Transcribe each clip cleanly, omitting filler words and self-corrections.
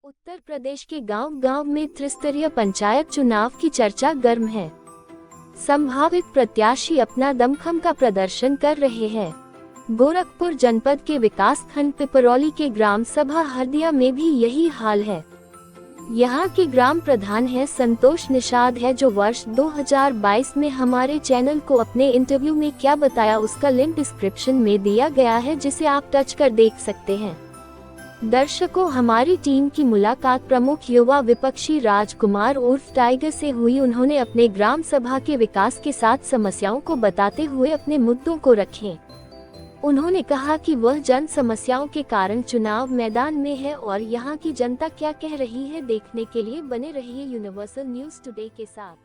उत्तर प्रदेश के गांव-गांव में त्रिस्तरीय पंचायत चुनाव की चर्चा गर्म है। संभावित प्रत्याशी अपना दमखम का प्रदर्शन कर रहे हैं। गोरखपुर जनपद के विकास खंड पिपरौली के ग्राम सभा हरदिया में भी यही हाल है। यहाँ के ग्राम प्रधान है संतोष निषाद है, जो वर्ष 2022 में हमारे चैनल को अपने इंटरव्यू में क्या बताया उसका लिंक डिस्क्रिप्शन में दिया गया है, जिसे आप टच कर देख सकते हैं। दर्शकों, हमारी टीम की मुलाकात प्रमुख युवा विपक्षी राजकुमार उर्फ टाइगर से हुई। उन्होंने अपने ग्राम सभा के विकास के साथ समस्याओं को बताते हुए अपने मुद्दों को रखे। उन्होंने कहा कि वह जन समस्याओं के कारण चुनाव मैदान में है और यहां की जनता क्या कह रही है, देखने के लिए बने रहिए यूनिवर्सल न्यूज टुडे के साथ।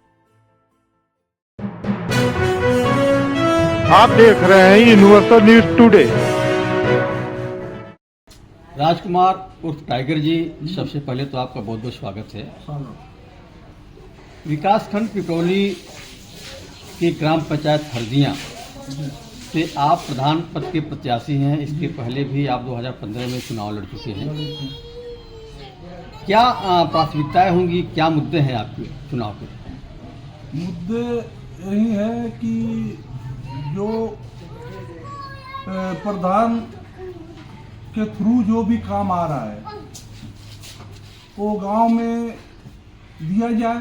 आप देख रहे हैं यूनिवर्सल न्यूज टुडे। राजकुमार उर्फ टाइगर जी, सबसे पहले तो आपका बहुत बहुत स्वागत है। विकासखंड पिपरौली की ग्राम पंचायत हरदिया से आप प्रधान पद के प्रत्याशी हैं। इसके पहले भी आप 2015 में चुनाव लड़ चुके हैं। क्या प्राथमिकताएं होंगी, क्या मुद्दे हैं आपके चुनाव के? मुद्दे यही है कि जो प्रधान के थ्रू जो भी काम आ रहा है वो गांव में दिया जाए।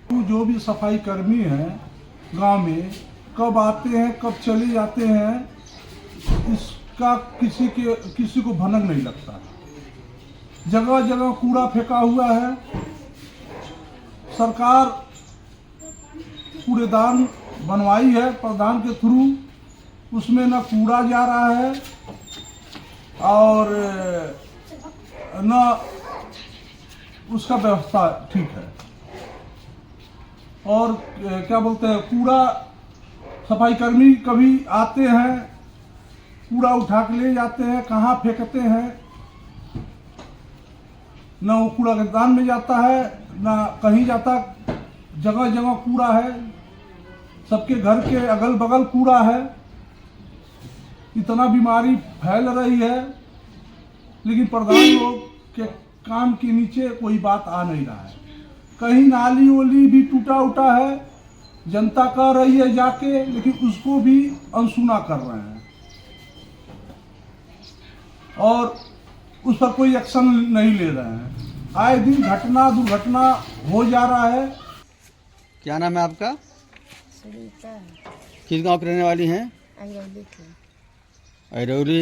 तो जो भी सफाई कर्मी हैं गांव में, कब आते हैं कब चले जाते हैं, इसका किसी को भनक नहीं लगता। जगह जगह कूड़ा फेंका हुआ है। सरकार कूड़ेदान बनवाई है प्रधान के थ्रू, उसमें न कूड़ा जा रहा है और न उसका व्यवस्था ठीक है। और क्या बोलते हैं, कूड़ा सफाई कर्मी कभी आते हैं, कूड़ा उठा के ले जाते हैं, कहाँ फेंकते हैं, न वो कूड़ा दान में जाता है न कहीं जाता। जगह जगह कूड़ा है, सबके घर के अगल बगल कूड़ा है। इतना बीमारी फैल रही है, लेकिन प्रधान लोग के काम के नीचे कोई बात आ नहीं रहा है। कहीं नाली वाली भी टूटा उटा है, जनता कह रही है जाके, लेकिन उसको भी अनसुना कर रहे हैं और उस पर कोई एक्शन नहीं ले रहे हैं। आए दिन घटना दुर्घटना हो जा रहा है। क्या नाम है आपका? सुनीता। किस गांव के रहने वाली हैं? अयरौली की। अरौली।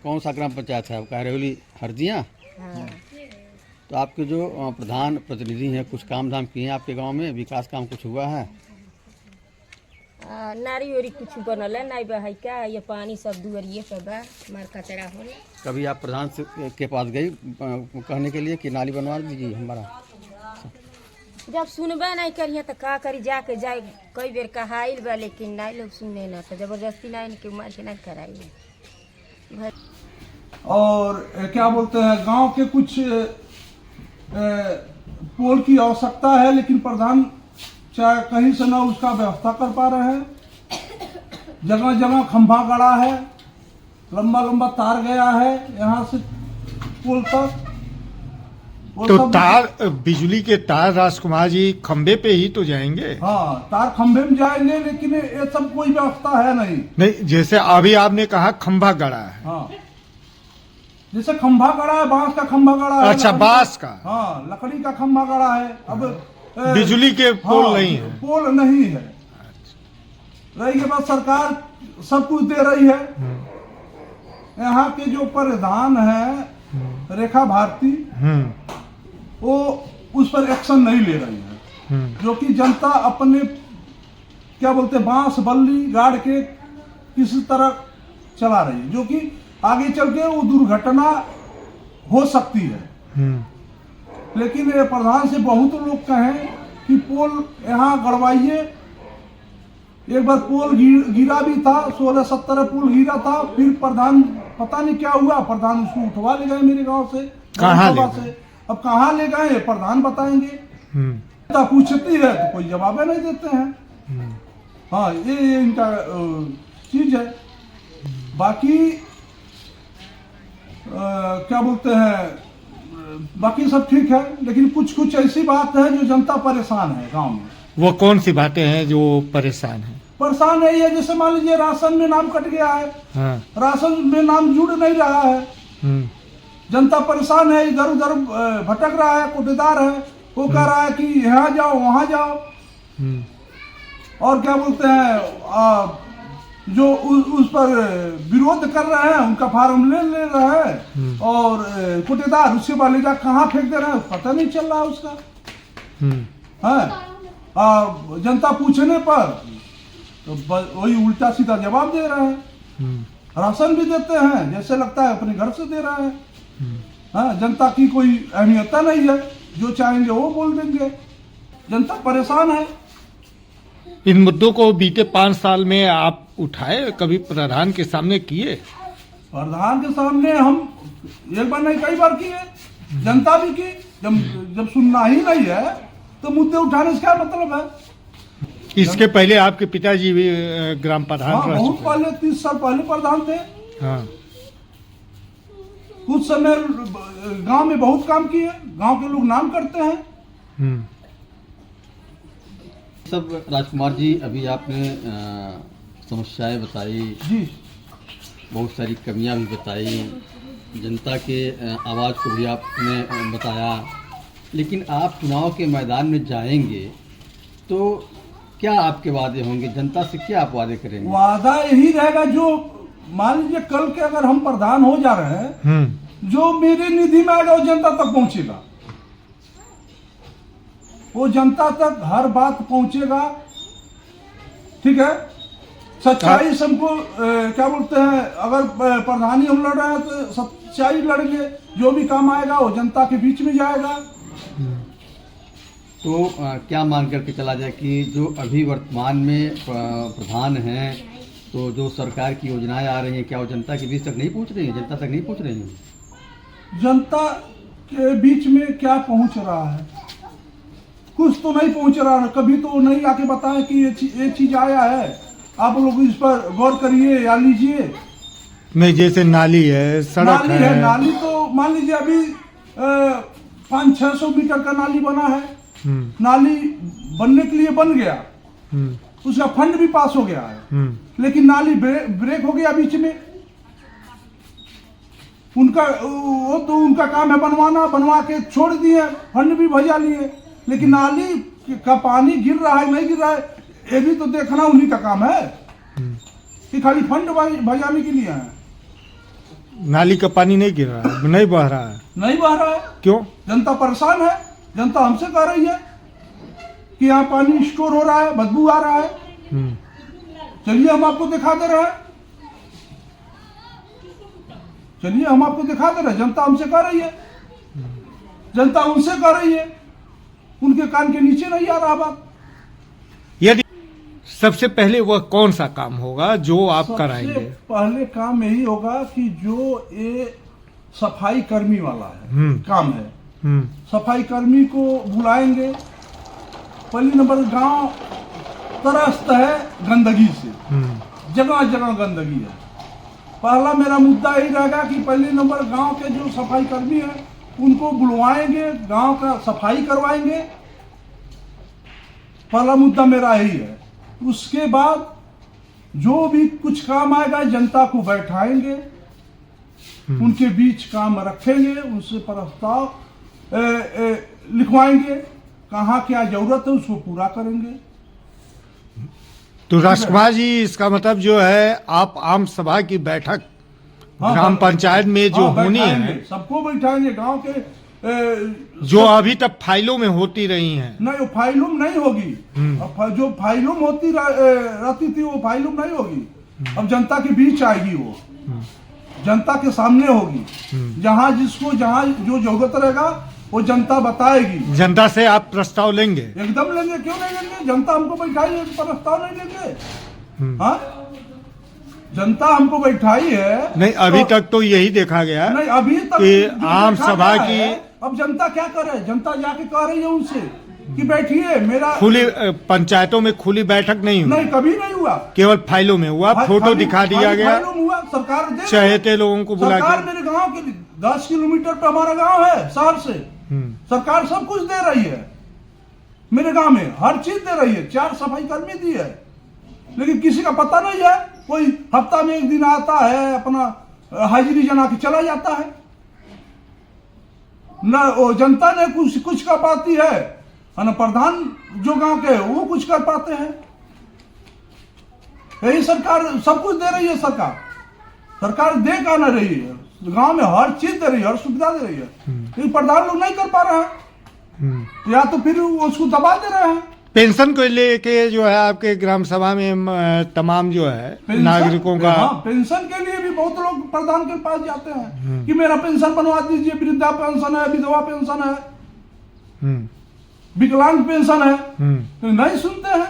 कौन सा ग्राम पंचायत है आपका? अरौली हरदिया। हाँ। तो आपके जो प्रधान प्रतिनिधि हैं, कुछ काम धाम किए हैं आपके गांव में? विकास काम कुछ हुआ है? नारी ओरी कुछ बनल है नहीं बहाई का, ये पानी सब दुआरिये पे बा, मार कचरा होला। कभी आप प्रधान से के पास गई कहने के लिए कि नाली बनवा दीजिए हमारा? जब सुनबे नहीं करिए तो का करी, जाके जाए कई बेर कहाइल बा, लेकिन नहीं लोग सुने ना, तो जबरदस्ती नहीं के मार के नहीं कराई। और क्या बोलते हैं, गांव के कुछ पोल की आवश्यकता है, लेकिन प्रधान चाहे कहीं से ना उसका व्यवस्था कर पा रहे हैं। जगह जगह खंभा गड़ा है, लंबा लंबा तार गया है यहाँ से पोल तक। तो तार, बिजली के तार राजकुमार जी खंबे पे ही तो जाएंगे। हाँ, तार खंभे में जाएंगे, लेकिन ये सब कोई व्यवस्था है नहीं। जैसे अभी आपने कहा खंभा गड़ा है। हाँ, जैसे खंभा गड़ा है, बांस का खंभा गड़ा है। अच्छा, बांस का। हाँ, लकड़ी का खंभा गड़ा है। अब बिजली के पोल नहीं है। पोल नहीं है। रही के बाद सरकार सब कुछ दे रही है। यहाँ के जो प्रधान है रेखा भारती, वो उस पर एक्शन नहीं ले रही है, जो कि जनता अपने क्या बोलते बांस बल्ली गाड़ के किसी तरह चला रही है, जो कि आगे चल के वो दुर्घटना हो सकती है। लेकिन ये प्रधान से बहुत लोग कहें कि पोल यहाँ गड़वाइए। एक बार पोल गिरा भी था, 16-17 पोल गिरा था, फिर प्रधान पता नहीं क्या हुआ, प्रधान उसको उठवा ले गए मेरे गांव से। कहाँ ले गए? अब कहाँ ले गए प्रधान बताएंगे। पूछती है तो कोई जवाब नहीं देते हैं। हाँ, ये इनका चीज है। बाकी क्या बोलते हैं, बाकी सब ठीक है, लेकिन कुछ कुछ ऐसी बात है जो जनता परेशान है गांव में। वो कौन सी बातें हैं जो परेशान है? परेशान है ये, जैसे मान लीजिए राशन में नाम कट गया है, हाँ। राशन में नाम जुड़ नहीं रहा है, जनता परेशान है, इधर उधर भटक रहा है, कोटेदार है, वो कह रहा है कि यहाँ जाओ वहां जाओ, और क्या बोलते हैं जो उस पर विरोध कर रहे हैं उनका फार्म ले रहे हैं, और कोटेदार उसके बाद ले जा कहाँ फेंक दे रहे हैं पता नहीं चल रहा उसका है। जनता पूछने पर तो वही उल्टा सीधा जवाब दे रहे हैं, राशन भी देते हैं जैसे लगता है अपने घर से दे रहे हैं। हाँ, जनता की कोई अहमियत नहीं है, जो चाहेंगे वो बोल देंगे, जनता परेशान है। इन मुद्दों को बीते 5 साल में आप उठाए, कभी प्रधान के सामने किए? प्रधान के सामने हम एक बार नहीं कई बार किए, जनता भी की। जब सुनना ही नहीं है तो मुद्दे उठाने से क्या मतलब है। इसके पहले आपके पिताजी भी ग्राम प्रधान हाँ, रह बहुत चुके। पहले 30 साल पहले प्रधान थे। हाँ। कुछ समय गांव में बहुत काम किए, गांव के लोग नाम करते हैं। सब राजकुमार जी, अभी आपने समस्याएं बताई जी, बहुत सारी कमियां भी बताई, जनता के आवाज़ को भी आपने बताया, लेकिन आप चुनाव के मैदान में जाएंगे तो क्या आपके वादे होंगे? जनता से क्या आप वादे करेंगे? वादा यही रहेगा, जो मान लीजिए कल के अगर हम प्रधान हो जा रहे हैं, जो मेरी निधि में आएगा वो जनता तक पहुंचेगा, वो जनता तक हर बात पहुंचेगा। ठीक है, सच्चाई से हमको क्या बोलते हैं, अगर प्रधानी हम लड़ रहे हैं तो सच्चाई लड़ेंगे, जो भी काम आएगा वो जनता के बीच में जाएगा। तो क्या मान करके चला जाए कि जो अभी वर्तमान में प्रधान हैं, तो जो सरकार की योजनाएं आ रही हैं, क्या वो जनता के बीच तक नहीं पहुंच रही हैं, जनता तक नहीं पहुंच रही हैं? जनता के बीच में क्या पहुंच रहा है, कुछ तो नहीं पहुंच रहा है। कभी तो नहीं आके बताएं कि ये चीज आया है, आप लोग इस पर गौर करिए या लीजिए। नहीं, जैसे नाली है, सड़क नाली है, नाली तो मान लीजिए अभी 500-600 मीटर का नाली बना है, नाली बनने के लिए बन गया, उसका फंड भी पास हो गया है, लेकिन नाली ब्रेक हो गया बीच में। उनका काम है बनवाना, बनवा के छोड़ दिए, फंड भी भजा लिए, लेकिन नाली का पानी गिर रहा है नहीं गिर रहा है ये भी तो देखना उन्हीं का काम है, कि खाली फंड भजाने के लिए है। नाली का पानी नहीं गिर रहा है, नहीं बह रहा है। नहीं बह रहा है, क्यों? जनता परेशान है। जनता हमसे कह रही है कि यहाँ पानी स्टोर हो रहा है, बदबू आ रहा है। चलिए हम आपको दिखा दे रहे हैं, चलिए हम आपको दिखा दे रहे हैं। जनता हमसे कह रही है, जनता उनसे कह रही है, उनके कान के नीचे नहीं आ रहा बात। यदि सबसे पहले वह कौन सा काम होगा जो आप कराएंगे? सबसे पहले काम यही होगा कि जो ये सफाई कर्मी वाला है काम है, सफाई कर्मी को बुलाएंगे। पहली नंबर, गांव त्रस्त है गंदगी से, जगह जगह गंदगी है। पहला मेरा मुद्दा यही रहेगा कि पहले नंबर गांव के जो सफाई कर्मी है उनको बुलवाएंगे, गांव का सफाई करवाएंगे। पहला मुद्दा मेरा यही है। उसके बाद जो भी कुछ काम आएगा जनता को बैठाएंगे, उनके बीच काम रखेंगे, उनसे प्रस्ताव लिखवाएंगे, कहाँ क्या जरूरत है उसको पूरा करेंगे। तो राजकुमार जी, इसका मतलब जो है आप आम सभा की बैठक ग्राम पंचायत में जो होनी है, सबको बैठाएंगे, गांव के जो अभी तक फाइलों में होती रही हैं। नहीं, वो फाइलों में नहीं होगी। अब जो फाइलों में होती रहती थी वो फाइलों में नहीं होगी। अब जनता के बीच आएगी, वो जनता के सामने होगी। जहाँ जिसको जहाँ जो जरूरत रहेगा वो जनता बताएगी। जनता से आप प्रस्ताव लेंगे? एकदम लेंगे, क्यों नहीं लेंगे। जनता हमको बैठाई है, प्रस्ताव नहीं लेंगे। हाँ, जनता हमको बैठाई है। नहीं, अभी तक तो यही देखा गया नहीं, अभी तक कि आम सभा की। अब जनता क्या करे, जनता जाके कह रही है उनसे कि बैठिए। मेरा खुली पंचायतों में खुली बैठक नहीं हुई, नहीं, कभी नहीं हुआ, केवल फाइलों में हुआ। फोटो दिखा दिया गया, फाइलों में हुआ। सरकार चहेते लोगों को बुला सरकार के। मेरे गांव के 10 किलोमीटर पे हमारा गांव है शहर से। सरकार सब कुछ दे रही है, मेरे गांव में हर चीज दे रही है, 4 सफाई कर्मी दी है, लेकिन किसी का पता नहीं है। कोई हफ्ता में 1 दिन आता है, अपना हाजिरी जना के चला जाता है, न वो जनता ने कुछ कर पाती है, न प्रधान जो गांव के वो कुछ कर पाते हैं। यही सरकार सब कुछ दे रही है। सरकार दे का न रही है, गांव में हर चीज दे रही है, हर सुविधा दे रही है, लेकिन प्रधान लोग नहीं कर पा रहे हैं, या तो फिर उसको दबा दे रहे हैं। पेंशन को लेके जो है आपके ग्राम सभा में तमाम जो है नागरिकों का पेंशन के लिए भी बहुत लोग प्रधान के पास जाते हैं कि मेरा पेंशन बनवा दीजिए, वृद्धा पेंशन है, विधवा पेंशन है, विकलांग पेंशन है, तो नहीं सुनते हैं।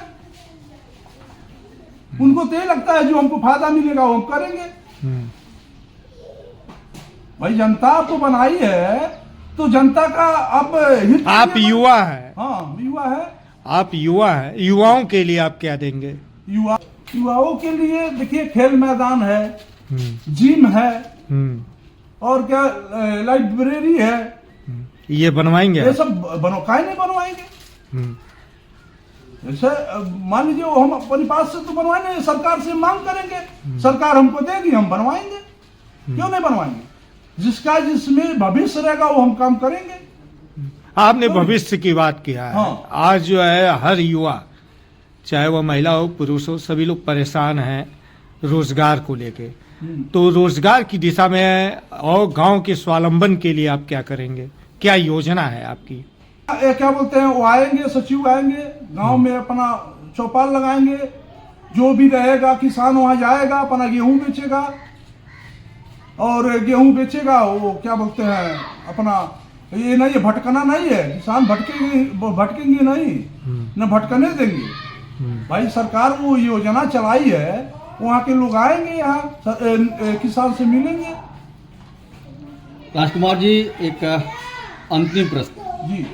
उनको तो ये लगता है जो हमको फायदा मिलेगा वो हम करेंगे। भाई जनता तो बनाई है, तो जनता का अब हित। आप युवा है, हाँ युवा है, आप युवा है, युवाओं के लिए आप क्या देंगे? युवाओं के लिए देखिए खेल मैदान है, जिम है, और क्या लाइब्रेरी है, ये बनवाएंगे? ये सब काहे नहीं बनवाएंगे? जैसे मान लीजिए हम अपने पास से तो बनवाएंगे, सरकार से मांग करेंगे, सरकार हमको देगी, हम बनवाएंगे, क्यों नहीं बनवाएंगे? जिसका जिसमें भविष्य रहेगा वो हम काम करेंगे। आपने भविष्य की बात किया है। हाँ। आज जो है हर युवा, चाहे वह महिला हो पुरुष हो, सभी लोग परेशान हैं रोजगार को लेके। तो रोजगार की दिशा में और गांव के स्वावलंबन के लिए आप क्या करेंगे? क्या योजना है आपकी? क्या बोलते हैं, वो आएंगे, सचिव आएंगे, गांव में अपना चौपाल लगाएंगे, जो भी रहेगा किसान वहां जाएगा, अपना गेहूं बेचेगा, और गेहूं बेचेगा, वो क्या बोलते हैं अपना, ये नहीं है भटकना नहीं है, किसान भटकेंगे नहीं, न भटकने देंगे। भाई सरकार वो योजना चलाई है, वहाँ के लोग आएंगे, यहाँ किसान से मिलेंगे। राजकुमार जी, एक अंतिम प्रश्न जी,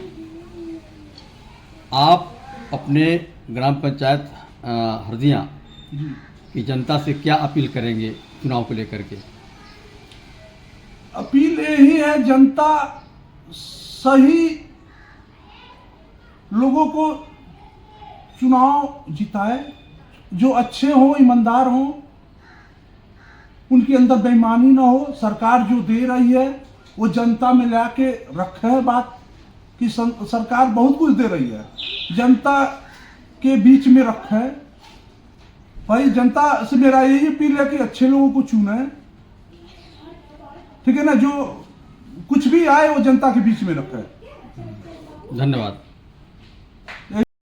आप अपने ग्राम पंचायत हरदिया की जनता से क्या अपील करेंगे चुनाव को लेकर के? अपील यही है, जनता सही लोगों को चुनाव जिताए, जो अच्छे हो, ईमानदार हो, उनके अंदर बेईमानी ना हो। सरकार जो दे रही है वो जनता में लाके रखे है बात कि सरकार बहुत कुछ दे रही है, जनता के बीच में रखे। भाई जनता से मेरा यही अपील है कि अच्छे लोगों को चुने, ठीक है ना, जो कुछ भी आए वो जनता के बीच में रखे। धन्यवाद।